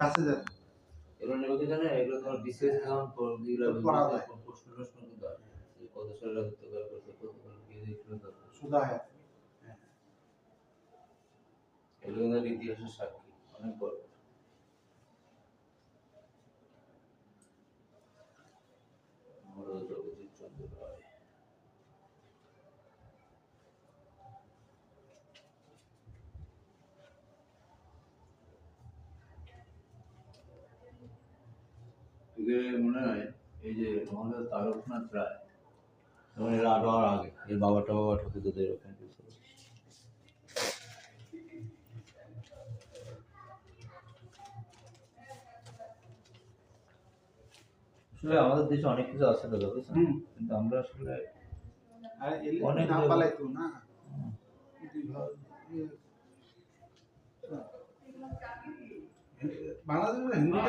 কাছে যান এগুলো নেবে কি জানে, এগুলো তোমার বিশেষ এখন প্রশ্ন কিন্তু আছে যে কত সালে হত্যাকাণ্ড করতে কত কি দেখলো সুদা হয় এগুলো ইতিহাসের সাক্ষী অনেক বড়। মনে হয় এই যে আমাদের তারকনাথ রায় এবং এর আরো আগে এর বাবাটা ঠাকুরদের ওখানে আসলে আমাদের দেশে অনেক কিছু আছে দাদা বুঝছেন, কিন্তু আমরা আসলে অনেক পালাইতো না বাংলাদেশের হিন্দু